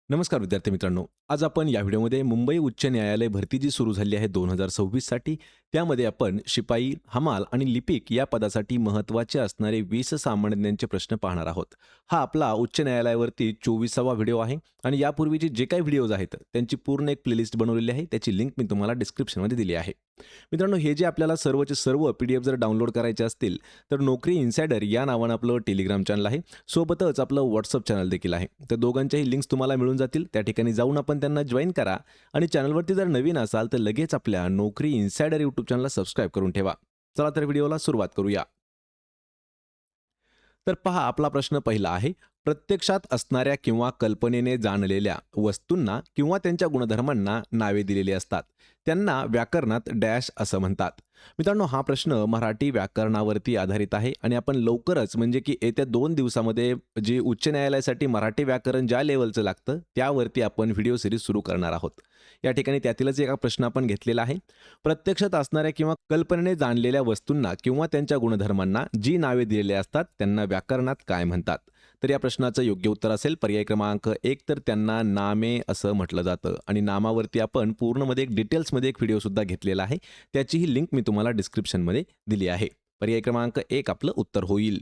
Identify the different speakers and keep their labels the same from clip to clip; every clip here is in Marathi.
Speaker 1: नमस्कार विद्यार्थी मित्रांनो. आज आपण या व्हिडिओमध्ये मुंबई उच्च न्यायालय भरती जी सुरू झाली आहे 2026 साठी, त्यामध्ये आपण शिपाई, हमाल आणि लिपिक या पदासाठी महत्त्वाचे असणारे 20 सामान्यांचे प्रश्न पाहणार आहोत. हा आपला उच्च न्यायालयावरती 24वा व्हिडिओ आहे आणि यापूर्वीचे जे काही व्हिडिओज आहेत त्यांची पूर्ण एक प्लेलिस्ट बनवलेली आहे. त्याची लिंक मी तुम्हाला डिस्क्रिप्शनमध्ये दिली आहे. मित्रांनो, हे जे आपल्याला सर्वचे सर्व PDF जर डाउनलोड करायचे असतील तर नोकरी इन्सायडर या नावानं आपलं टेलिग्राम चॅनल आहे. सोबतच आपलं WhatsApp चॅनल देखील आहे. त्या दोघांच्याही लिंक्स तुम्हाला मिळून जातील. त्या ठिकाणी जाऊन आपण त्यांना जॉईन करा आणि चॅनलवरती जर नवीन असाल तर लगेच आपल्या नोकरी इन्सायडर यूट्यूब चॅनलला सबस्क्राईब करून ठेवा. चला तर व्हिडिओला सुरुवात करूया. तर पहा, आपला प्रश्न पहिला आहे. प्रत्यक्षात असणाऱ्या किंवा कल्पनेने जाणलेल्या वस्तूंना किंवा त्यांच्या गुणधर्मांना नावे दिलेली असतात. त्यांना व्याकरणात डॅश असं म्हणतात. मित्रांनो, हा प्रश्न मराठी व्याकरणावरती आधारित आहे आणि आपण लवकरच म्हणजे की येत्या 2 दिवसामध्ये जे उच्च न्यायालयासाठी मराठी व्याकरण ज्या लेवलचं लागतं त्यावरती आपण व्हिडिओ सिरीज सुरू करणार आहोत. या ठिकाणी त्यातीलच एक प्रश्न आपण घेतलेला आहे. प्रत्यक्षात असणाऱ्या किंवा कल्पनेने जाणलेल्या वस्तूंना किंवा त्यांच्या गुणधर्मांना जी नावे दिलेली असतात त्यांना व्याकरणात काय म्हणतात? तर या प्रश्नाचं योग्य उत्तर असेल पर्याय क्रमांक 1, तर त्यांना नामे असं म्हटलं जातं आणि नामावरती आपण पूर्णमध्ये एक डिटेल्समध्ये एक व्हिडिओ सुद्धा घेतलेला आहे. त्याचीही लिंक मी तुम्हाला डिस्क्रिप्शनमध्ये दिली आहे. पर्याय क्रमांक 1 आपलं उत्तर होईल.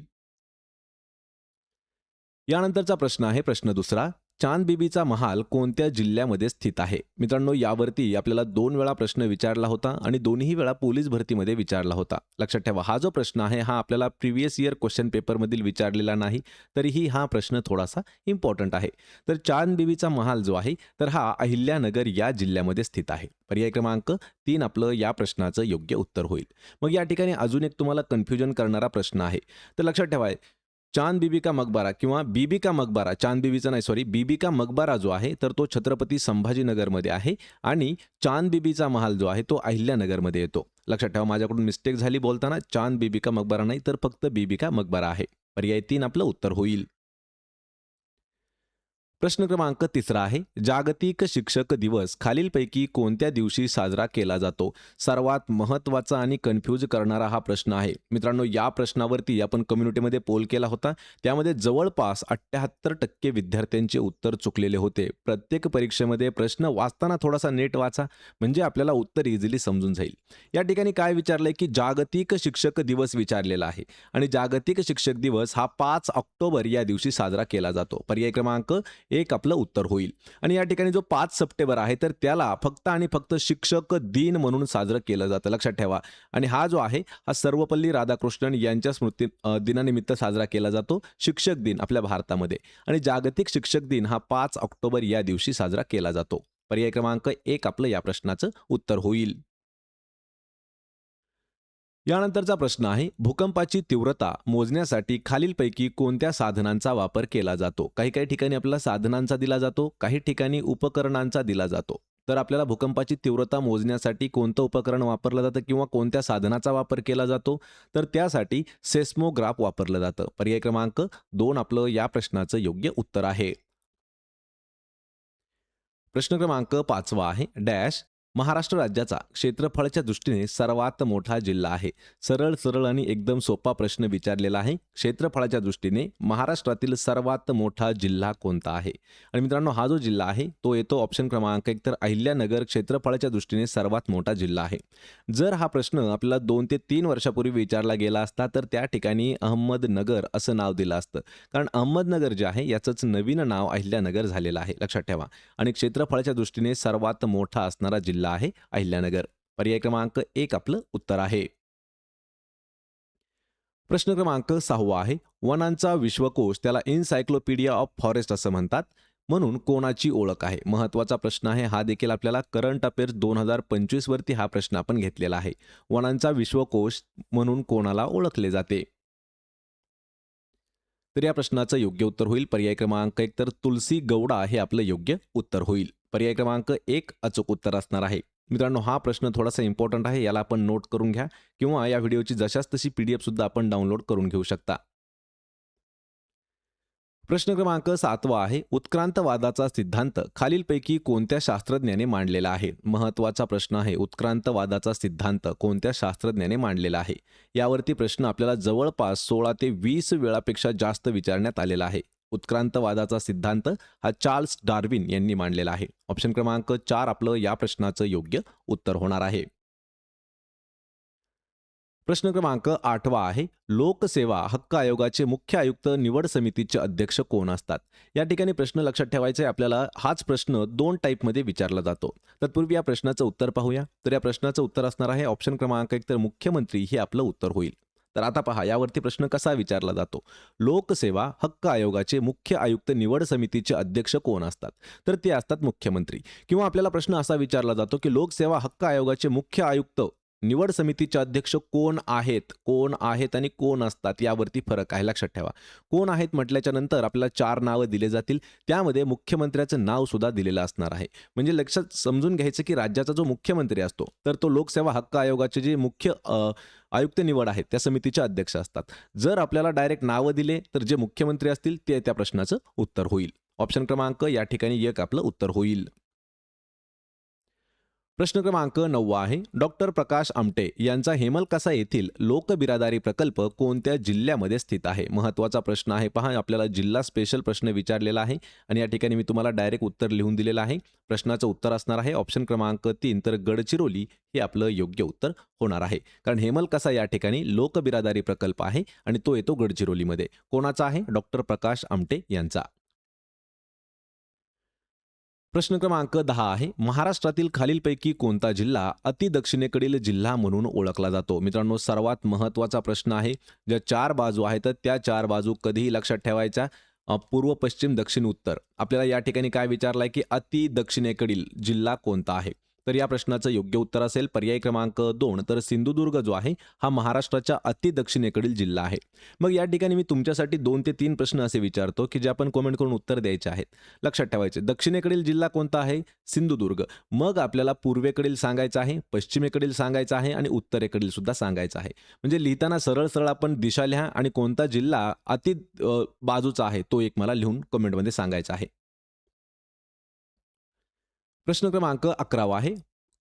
Speaker 1: यानंतरचा प्रश्न आहे प्रश्न दुसरा. चांद बीबीचा महाल कोणत्या जिल्ह्यामध्ये स्थित आहे? मित्रांनो, यावरती आपल्याला 2 वेळा प्रश्न विचारला होता आणि दोन्ही वेळा पोलीस भरतीमध्ये विचारला होता. लक्षात ठेवा, हा जो प्रश्न आहे हा आपल्याला प्रिव्हियस इयर क्वेश्चन पेपरमधील विचारलेला नाही, तरीही हा प्रश्न थोडासा इम्पॉर्टंट आहे. तर चांद बीबीचा महाल जो आहे तर हा अहिल्यानगर या जिल्ह्यामध्ये स्थित आहे. पर्याय क्रमांक 3 आपलं या प्रश्नाचं योग्य उत्तर होईल. मग या ठिकाणी अजून एक तुम्हाला कन्फ्युजन करणारा प्रश्न आहे. तर लक्षात ठेवा, चांद बीबी का मकबरा किंवा बीबी का मकबरा, चांद बीबीचा नाही सॉरी, बीबी का मकबरा जो आहे तर तो छत्रपती संभाजीनगरमध्ये आहे आणि चांद बीबीचा महाल जो आहे तो अहिल्यानगरमध्ये येतो. लक्षात ठेवा, माझ्याकडून मिस्टेक झाली बोलताना. चांद बीबी का मकबरा नाही तर फक्त बीबी का मकबरा आहे. पर्याय 3 आपलं उत्तर होईल. प्रश्न क्रमांक 3 आहे. जागतिक शिक्षक दिवस खालीलपैकी कोणत्या दिवशी साजरा केला जातो? सर्वात महत्त्वाचा आणि कन्फ्यूज करणारा हा प्रश्न आहे. मित्रांनो, या प्रश्नावरती आपण कम्युनिटीमध्ये पोल केला होता. त्यामध्ये जवळपास 78% विद्यार्थ्यांचे उत्तर चुकलेले होते. प्रत्येक परीक्षेमध्ये प्रश्न वाचताना थोडासा नीट वाचा, म्हणजे आपल्याला उत्तर इझिली समजून जाईल. या ठिकाणी काय विचारलंय की जागतिक शिक्षक दिवस विचारलेला आहे आणि जागतिक शिक्षक दिवस हा 5 ऑक्टोबर या दिवशी साजरा केला जातो. पर्याय क्रमांक 1 आपलं उत्तर होईल. आणि या ठिकाणी जो 5 सप्टेंबर आहे तर त्याला फक्त आणि फक्त शिक्षक दिन म्हणून साजरं केलं जातं. लक्षात ठेवा. आणि हा जो आहे हा सर्वपल्ली राधाकृष्णन यांच्या स्मृती दिनानिमित्त साजरा केला जातो, शिक्षक दिन आपल्या भारतामध्ये. आणि जागतिक शिक्षक दिन हा 5 ऑक्टोबर या दिवशी साजरा केला जातो. पर्याय क्रमांक 1 आपलं या प्रश्नाचं उत्तर होईल. यानंतरचा प्रश्न आहे. भूकंपाची तीव्रता मोजण्यासाठी खालीलपैकी कोणत्या साधनांचा वापर केला जातो? काही काही ठिकाणी आपल्याला साधनांचा दिला जातो, काही ठिकाणी उपकरणांचा दिला जातो. तर आपल्याला भूकंपाची तीव्रता मोजण्यासाठी कोणतं उपकरण वापरलं जातं किंवा कोणत्या साधनाचा वापर केला जातो? तर त्यासाठी सेस्मोग्राफ वापरलं जातं. पर्याय क्रमांक 2 आपलं या प्रश्नाचं योग्य उत्तर आहे. प्रश्न क्रमांक 5 आहे. डॅश महाराष्ट्र राज्याचा क्षेत्रफळाच्या दृष्टीने सर्वात मोठा जिल्हा आहे. सरळ सरळ आणि एकदम सोपा प्रश्न विचारलेला आहे. क्षेत्रफळाच्या दृष्टीने महाराष्ट्रातील सर्वात मोठा जिल्हा कोणता आहे? आणि मित्रांनो, हा जो जिल्हा आहे तो येतो ऑप्शन क्रमांक 1, तर अहिल्यानगर क्षेत्रफळाच्या दृष्टीने सर्वात मोठा जिल्हा आहे. जर हा प्रश्न आपल्याला 2 ते 3 वर्षापूर्वी विचारला गेला असता तर त्या ठिकाणी अहमदनगर असं नाव दिलं असतं, कारण अहमदनगर जे आहे याचंच नवीन नाव अहिल्यानगर झालेलं आहे. लक्षात ठेवा. आणि क्षेत्रफळाच्या दृष्टीने सर्वात मोठा असणारा जिल्हा आहे अहिल्यानगर. पर्याय क्रमांक 1 आपलं उत्तर आहे. प्रश्न क्रमांक 6 आहे. वनांचा विश्वकोश त्याला एन्सायक्लोपीडिया ऑफ फॉरेस्ट असं म्हणतात, म्हणून कोणाची ओळख आहे? महत्त्वाचा प्रश्न आहे हा देखील. आपल्याला करंट अफेअर्स 2025 वरती हा प्रश्न आपण घेतलेला आहे. वनांचा विश्वकोश म्हणून कोणाला ओळखले जाते? तर या प्रश्नाचं योग्य उत्तर होईल पर्याय क्रमांक 1, तर तुलसी गौडा हे आपलं योग्य उत्तर होईल. पर्याय क्रमांक 1 अचूक उत्तर असणार आहे. मित्रांनो, हा प्रश्न थोडासा इम्पॉर्टंट आहे, याला आपण नोट करून घ्या किंवा या व्हिडिओची जशाच तशी PDF सुद्धा आपण डाउनलोड करून घेऊ शकता. प्रश्न क्रमांक 7 आहे. उत्क्रांतवादाचा सिद्धांत खालीलपैकी कोणत्या शास्त्रज्ञाने मांडलेला आहे? महत्त्वाचा प्रश्न आहे. उत्क्रांतवादाचा सिद्धांत कोणत्या शास्त्रज्ञाने मांडलेला आहे? यावरती प्रश्न आपल्याला जवळपास 16 ते 20 वेळापेक्षा जास्त विचारण्यात आलेला आहे. उत्क्रांतवादाचा सिद्धांत हा चार्ल्स डार्विन यांनी मांडलेला आहे. ऑप्शन क्रमांक 4 आपलं या प्रश्नाचं योग्य उत्तर होणार आहे. प्रश्न क्रमांक 8 आहे, लोकसेवा हक्क आयोगाचे मुख्य आयुक्त निवड समितीचे अध्यक्ष कोण असतात? या ठिकाणी प्रश्न लक्षात ठेवायचा आहे आपल्याला. हाच प्रश्न 2 टाईपमध्ये विचारला जातो. तत्पूर्वी या प्रश्नाचं उत्तर पाहूया. तर या प्रश्नाचं उत्तर असणार आहे ऑप्शन क्रमांक 1 तर मुख्यमंत्री हे आपलं उत्तर होईल. तर आता पहा यावरती प्रश्न कसा विचारला जातो. लोकसेवा हक्क आयोगाचे मुख्य आयुक्त निवड समितीचे अध्यक्ष कोण असतात? तर ते असतात मुख्यमंत्री. किंवा आपल्याला प्रश्न असा विचारला जातो की लोकसेवा हक्क आयोगाचे मुख्य आयुक्त निवड समितीचे अध्यक्ष कोण आहेत? कोण आहेत आणि कोण असतात यावरती फरक आहे, लक्षात ठेवा. कोण आहेत म्हटल्याच्या नंतर आपल्याला 4 नावं दिले जातील. त्यामध्ये मुख्यमंत्र्याचं नाव सुद्धा दिलेलं असणार आहे. म्हणजे लक्षात समजून घ्यायचं की राज्याचा जो मुख्यमंत्री असतो तर तो लोकसेवा हक्क आयोगाचे जे मुख्य आयुक्त निवड आहेत त्या समितीचे अध्यक्ष असतात. जर आपल्याला डायरेक्ट नावं दिले तर जे मुख्यमंत्री असतील ते त्या प्रश्नाचं उत्तर होईल. ऑप्शन क्रमांक या ठिकाणी 1 आपलं उत्तर होईल. प्रश्न क्रमांक 9 आहे, डॉक्टर प्रकाश आमटे यांचा हेमलकसा येथील लोकबिरादारी प्रकल्प कोणत्या जिल्ह्यामध्ये स्थित आहे? महत्त्वाचा प्रश्न आहे पहा. आपल्याला जिल्हा स्पेशल प्रश्न विचारलेला आहे आणि या ठिकाणी मी तुम्हाला डायरेक्ट उत्तर लिहून दिलेलं आहे. प्रश्नाचं उत्तर असणार आहे ऑप्शन क्रमांक 3 तर गडचिरोली हे आपलं योग्य उत्तर होणार आहे. कारण हेमलकसा या ठिकाणी लोकबिरादारी प्रकल्प आहे आणि तो येतो गडचिरोलीमध्ये. कोणाचा आहे? डॉक्टर प्रकाश आमटे यांचा. प्रश्न क्रमांक 10 आहे, महाराष्ट्रातील खालीलपैकी कोणता जिल्हा अतिदक्षिणेकडील जिल्हा म्हणून ओळखला जातो? मित्रांनो सर्वात महत्त्वाचा प्रश्न आहे. ज्या 4 बाजू आहेत त्या 4 बाजू कधीही लक्षात ठेवायच्या. पूर्व, पश्चिम, दक्षिण, उत्तर. आपल्याला या ठिकाणी काय विचारलंय की अतिदक्षिणेकडील जिल्हा कोणता आहे? तर या प्रश्नाचं योग्य उत्तर असेल पर्याय क्रमांक 2 तर सिंधुदुर्ग जो आहे हा महाराष्ट्राच्या अतिदक्षिणेकडील जिल्हा आहे. मग या ठिकाणी मी तुमच्यासाठी 2 ते 3 प्रश्न असे विचारतो की जे आपण कमेंट करून उत्तर द्यायचे आहेत. लक्षात ठेवायचे, दक्षिणेकडील जिल्हा कोणता आहे? सिंधुदुर्ग. मग आपल्याला पूर्वेकडील सांगायचं आहे, पश्चिमेकडील सांगायचं आहे आणि उत्तरेकडील सुद्धा सांगायचं आहे. म्हणजे लिहिताना सरळ सरळ आपण दिशा लिहा आणि कोणता जिल्हा बाजूचा आहे तो एक मला लिहून कमेंटमध्ये सांगायचा आहे. प्रश्न क्रमांक 11 आहे,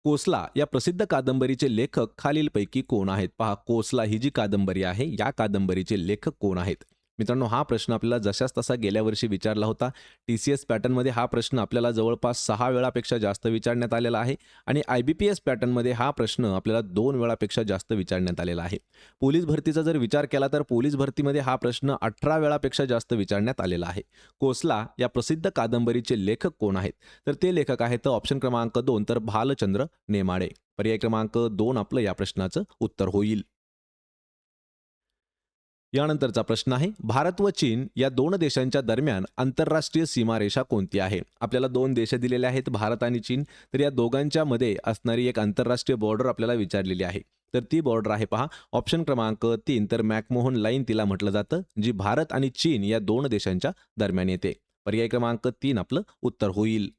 Speaker 1: कोसला या प्रसिद्ध कादंबरीचे लेखक खालीलपैकी कोण आहेत? पहा, कोसला ही जी कादंबरी आहे या कादंबरीचे लेखक कोण आहेत? मित्रांनो हा प्रश्न आपल्याला जशाच तसा गेल्या वर्षी विचारला होता. TCS पॅटर्नमध्ये हा प्रश्न आपल्याला जवळपास 6 वेळापेक्षा जास्त विचारण्यात आलेला आहे आणि IBPS पॅटर्नमध्ये हा प्रश्न आपल्याला 2 वेळापेक्षा जास्त विचारण्यात आलेला आहे. पोलीस भरतीचा जर विचार केला तर पोलीस भरतीमध्ये हा प्रश्न 18 वेळापेक्षा जास्त विचारण्यात आलेला आहे. कोसला या प्रसिद्ध कादंबरीचे लेखक कोण आहेत? तर ते लेखक आहेत ऑप्शन क्रमांक 2 तर भालचंद्र नेमाडे. पर्याय क्रमांक 2 आपलं या प्रश्नाचं उत्तर होईल. यानंतरचा प्रश्न आहे, भारत व चीन या 2 देशांच्या दरम्यान आंतरराष्ट्रीय सीमारेषा कोणती आहे? आपल्याला 2 देश दिलेले आहेत, भारत आणि चीन. तर या दोघांच्या मध्ये असणारी एक आंतरराष्ट्रीय बॉर्डर आपल्याला विचारलेली आहे. तर ती बॉर्डर आहे पहा ऑप्शन क्रमांक 3 तर मॅकमोहन लाईन तिला म्हटलं जातं, जी भारत आणि चीन या 2 देशांच्या दरम्यान येते. पर्याय क्रमांक 3 आपलं उत्तर होईल.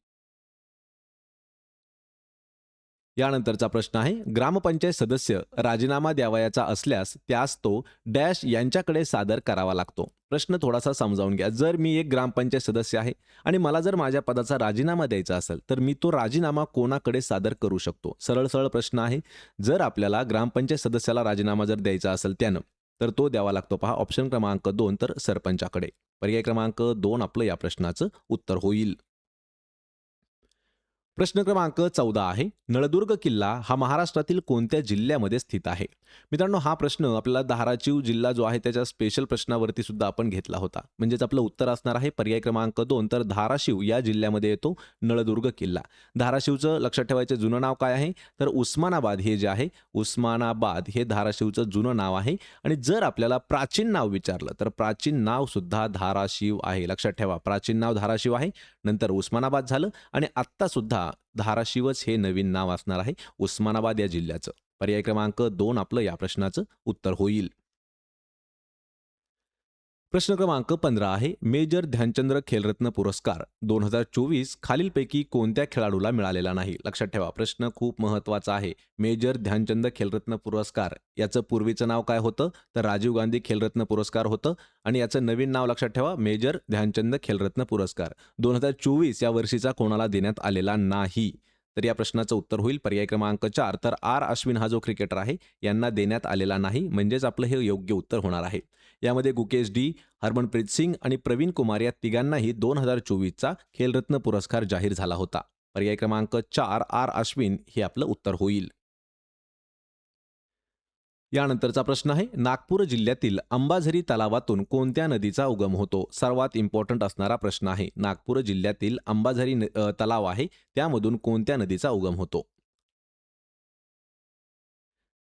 Speaker 1: यानंतरचा प्रश्न आहे, ग्रामपंचायत सदस्य राजीनामा द्यावयाचा असल्यास त्यास तो डॅश यांच्याकडे सादर करावा लागतो. प्रश्न थोडासा समजावून घ्या. जर मी एक ग्रामपंचायत सदस्य आहे आणि मला जर माझ्या पदाचा राजीनामा द्यायचा असेल तर मी तो राजीनामा कोणाकडे सादर करू शकतो? सरळ सरळ प्रश्न आहे. जर आपल्याला ग्रामपंचायत सदस्याला राजीनामा जर द्यायचा असेल त्यानं तर तो द्यावा लागतो पहा ऑप्शन क्रमांक 2 तर सरपंचाकडे. पर्याय क्रमांक 2 आपलं या प्रश्नाचं उत्तर होईल. प्रश्न क्रमांक 14 आहे, नळदुर्ग किल्ला हा महाराष्ट्रातील कोणत्या जिल्ह्यामध्ये स्थित आहे? मित्रांनो हा प्रश्न आपल्याला धाराशिव जिल्हा जो आहे त्याच्या स्पेशल प्रश्नावरती सुद्धा आपण घेतला होता. म्हणजेच आपलं उत्तर असणार आहे पर्याय क्रमांक 2 तर धाराशिव या जिल्ह्यामध्ये येतो नळदुर्ग किल्ला. धाराशिवचं लक्षात ठेवायचं जुनं नाव काय आहे? तर उस्मानाबाद हे जे आहे उस्मानाबाद हे धाराशिवचं जुनं नाव आहे. आणि जर आपल्याला प्राचीन नाव विचारलं तर प्राचीन नाव सुद्धा धाराशिव आहे. लक्षात ठेवा, प्राचीन नाव धाराशिव आहे, नंतर उस्मानाबाद झालं आणि आत्ता सुद्धा धाराशिवच हे नवीन नाव असणार आहे उस्मानाबाद या जिल्ह्याचं. पर्याय क्रमांक 2 आपलं या प्रश्नाचं उत्तर होईल. प्रश्न क्रमांक 15 आहे, मेजर ध्यानचंद्र खेलरत्न पुरस्कार 2024 खालीलपैकी कोणत्या खेळाडूला मिळालेला नाही? लक्षात ठेवा, प्रश्न खूप महत्त्वाचा आहे. मेजर ध्यानचंद खेलरत्न पुरस्कार याचं पूर्वीचं नाव काय होतं? तर राजीव गांधी खेलरत्न पुरस्कार होतं आणि याचं नवीन नाव लक्षात ठेवा मेजर ध्यानचंद खेलरत्न पुरस्कार 2024 या वर्षीचा कोणाला देण्यात आलेला नाही. तर या प्रश्नाचं उत्तर होईल पर्याय क्रमांक 4. तर आर अश्विन हा जो क्रिकेटर आहे यांना देण्यात आलेला नाही, म्हणजेच आपलं हे योग्य उत्तर होणार आहे. यामध्ये गुकेश डी, हरमनप्रीत सिंग आणि प्रवीण कुमार या तिघांनाही 2024चा खेलरत्न पुरस्कार जाहीर झाला होता. पर्याय क्रमांक 4 आर अश्विन हे आपलं उत्तर होईल. यानंतरचा प्रश्न आहे, नागपूर जिल्ह्यातील अंबाझरी तलावातून कोणत्या नदीचा उगम होतो? सर्वात इम्पॉर्टंट असणारा प्रश्न आहे. नागपूर जिल्ह्यातील अंबाझरी तलाव आहे, त्यामधून कोणत्या नदीचा उगम होतो?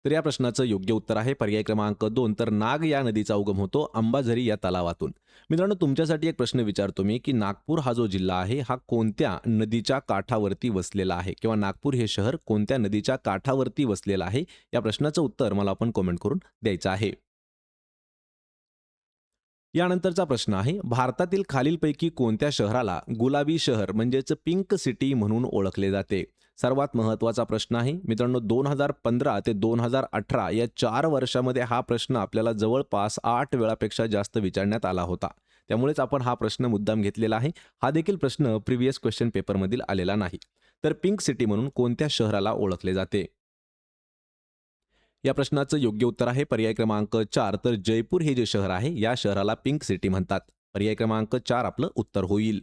Speaker 1: तर या प्रश्नाचं योग्य उत्तर आहे पर्याय क्रमांक 2. तर नाग या नदीचा उगम होतो अंबाझरी या तलावातून. मित्रांनो, तुमच्यासाठी एक प्रश्न विचारतो मी की नागपूर हा जो जिल्हा आहे हा कोणत्या नदीच्या काठावरती वसलेला आहे, किंवा नागपूर हे शहर कोणत्या नदीच्या काठावरती वसलेलं आहे? या प्रश्नाचं उत्तर मला आपण कमेंट करून द्यायचं आहे. यानंतरचा प्रश्न आहे, भारतातील खालीलपैकी कोणत्या शहराला गुलाबी शहर म्हणजेच पिंक सिटी म्हणून ओळखले जाते? सर्वात महत्त्वाचा प्रश्न आहे मित्रांनो. 2015 ते 2018 या 4 वर्षामध्ये हा प्रश्न आपल्याला जवळपास 8 वेळापेक्षा जास्त विचारण्यात आला होता. त्यामुळेच आपण हा प्रश्न मुद्दाम घेतलेला आहे. हा देखील प्रश्न प्रिव्हियस क्वेश्चन पेपरमधील आलेला नाही. तर पिंक सिटी म्हणून कोणत्या शहराला ओळखले जाते? या प्रश्नाचं योग्य उत्तर आहे पर्याय क्रमांक 4. तर जयपूर हे जे शहर आहे या शहराला पिंक सिटी म्हणतात. पर्याय क्रमांक 4 आपलं उत्तर होईल.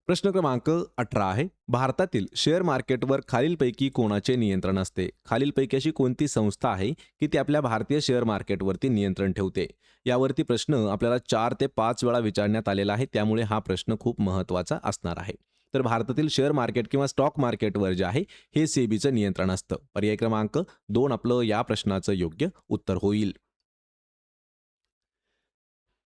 Speaker 1: प्रश्न क्रमांक 18 आहे, भारतातील शेअर मार्केटवर खालीलपैकी कोणाचे नियंत्रण असते? खालीलपैकी अशी कोणती संस्था आहे की ती आपल्या भारतीय शेअर मार्केटवरती नियंत्रण ठेवते? यावरती प्रश्न आपल्याला 4 ते 5 वेळा विचारण्यात आलेला आहे, त्यामुळे हा प्रश्न खूप महत्त्वाचा असणार आहे. तर भारतातील शेअर मार्केट किंवा स्टॉक मार्केटवर जे आहे हे सेबीचं नियंत्रण असतं. पर्याय क्रमांक 2 आपलं या प्रश्नाचं योग्य उत्तर होईल.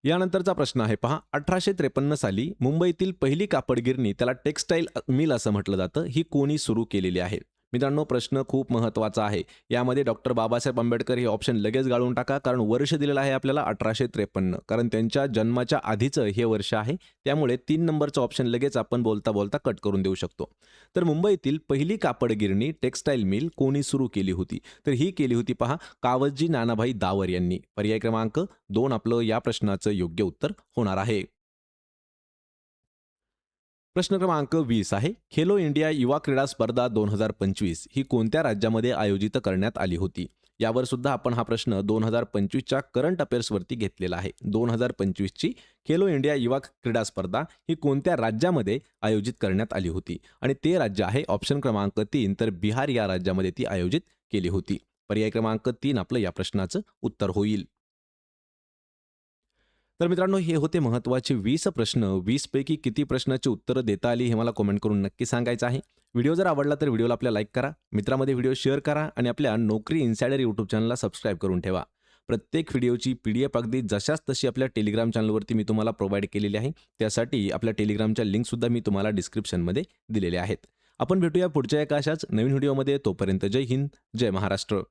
Speaker 1: यानंतरचा प्रश्न आहे पहा, 1853 साली मुंबईतील पहिली कापड गिरणी, त्याला टेक्स्टाईल मिल असं म्हटलं जातं, ही कोणी सुरू केलेली आहे? मित्रांनो, प्रश्न खूप महत्त्वाचा आहे. यामध्ये डॉक्टर बाबासाहेब आंबेडकर हे ऑप्शन लगेच गाळून टाका, कारण वर्ष दिलेलं आहे आपल्याला 1853, कारण त्यांच्या जन्माच्या आधीचं हे वर्ष आहे. त्यामुळे 3 नंबरचं ऑप्शन लगेच आपण बोलता बोलता कट करून देऊ शकतो. तर मुंबईतील पहिली कापड गिरणी टेक्स्टाईल मिल कोणी सुरू केली होती? तर ही केली होती पहा कावतजी नानाभाई दावर यांनी. पर्याय क्रमांक 2 आपलं या प्रश्नाचं योग्य उत्तर होणार आहे. प्रश्न क्रमांक 20 आहे, खेलो इंडिया युवा क्रीडा स्पर्धा 2025 ही कोणत्या राज्यामध्ये आयोजित करण्यात आली होती? यावर सुद्धा आपण हा प्रश्न 2025च्या करंट अफेअर्सवरती घेतलेला आहे. 2025ची खेलो इंडिया युवा क्रीडा स्पर्धा ही कोणत्या राज्यामध्ये आयोजित करण्यात आली होती? आणि ते राज्य आहे ऑप्शन क्रमांक 3. तर बिहार या राज्यामध्ये ती आयोजित केली होती. पर्याय क्रमांक 3 आपलं या प्रश्नाचं उत्तर होईल. तर मित्रांनो, हे होते महत्त्वाचे 20 प्रश्न. 20 पैकी किती प्रश्नाची उत्तरं देता आली हे मला कमेंट करून नक्की सांगायचं आहे. व्हिडिओ जर आवडला तर व्हिडिओला आपल्या लाईक करा, मित्रामध्ये व्हिडिओ शेअर करा आणि आपल्या नोकरी इन्सायडर यूट्यूब चॅनलला सबस्क्राईब करून ठेवा. प्रत्येक व्हिडिओची PDF अगदी जशाच तशी आपल्या टेलिग्राम चॅनलवरती मी तुम्हाला प्रोव्हाइड केलेली आहे. त्यासाठी आपल्या टेलिग्रामच्या लिंकसुद्धा मी तुम्हाला डिस्क्रिप्शनमध्ये दिलेल्या आहेत. आपण भेटूया पुढच्या एका अशाच नवीन व्हिडिओमध्ये. तोपर्यंत जय हिंद, जय महाराष्ट्र.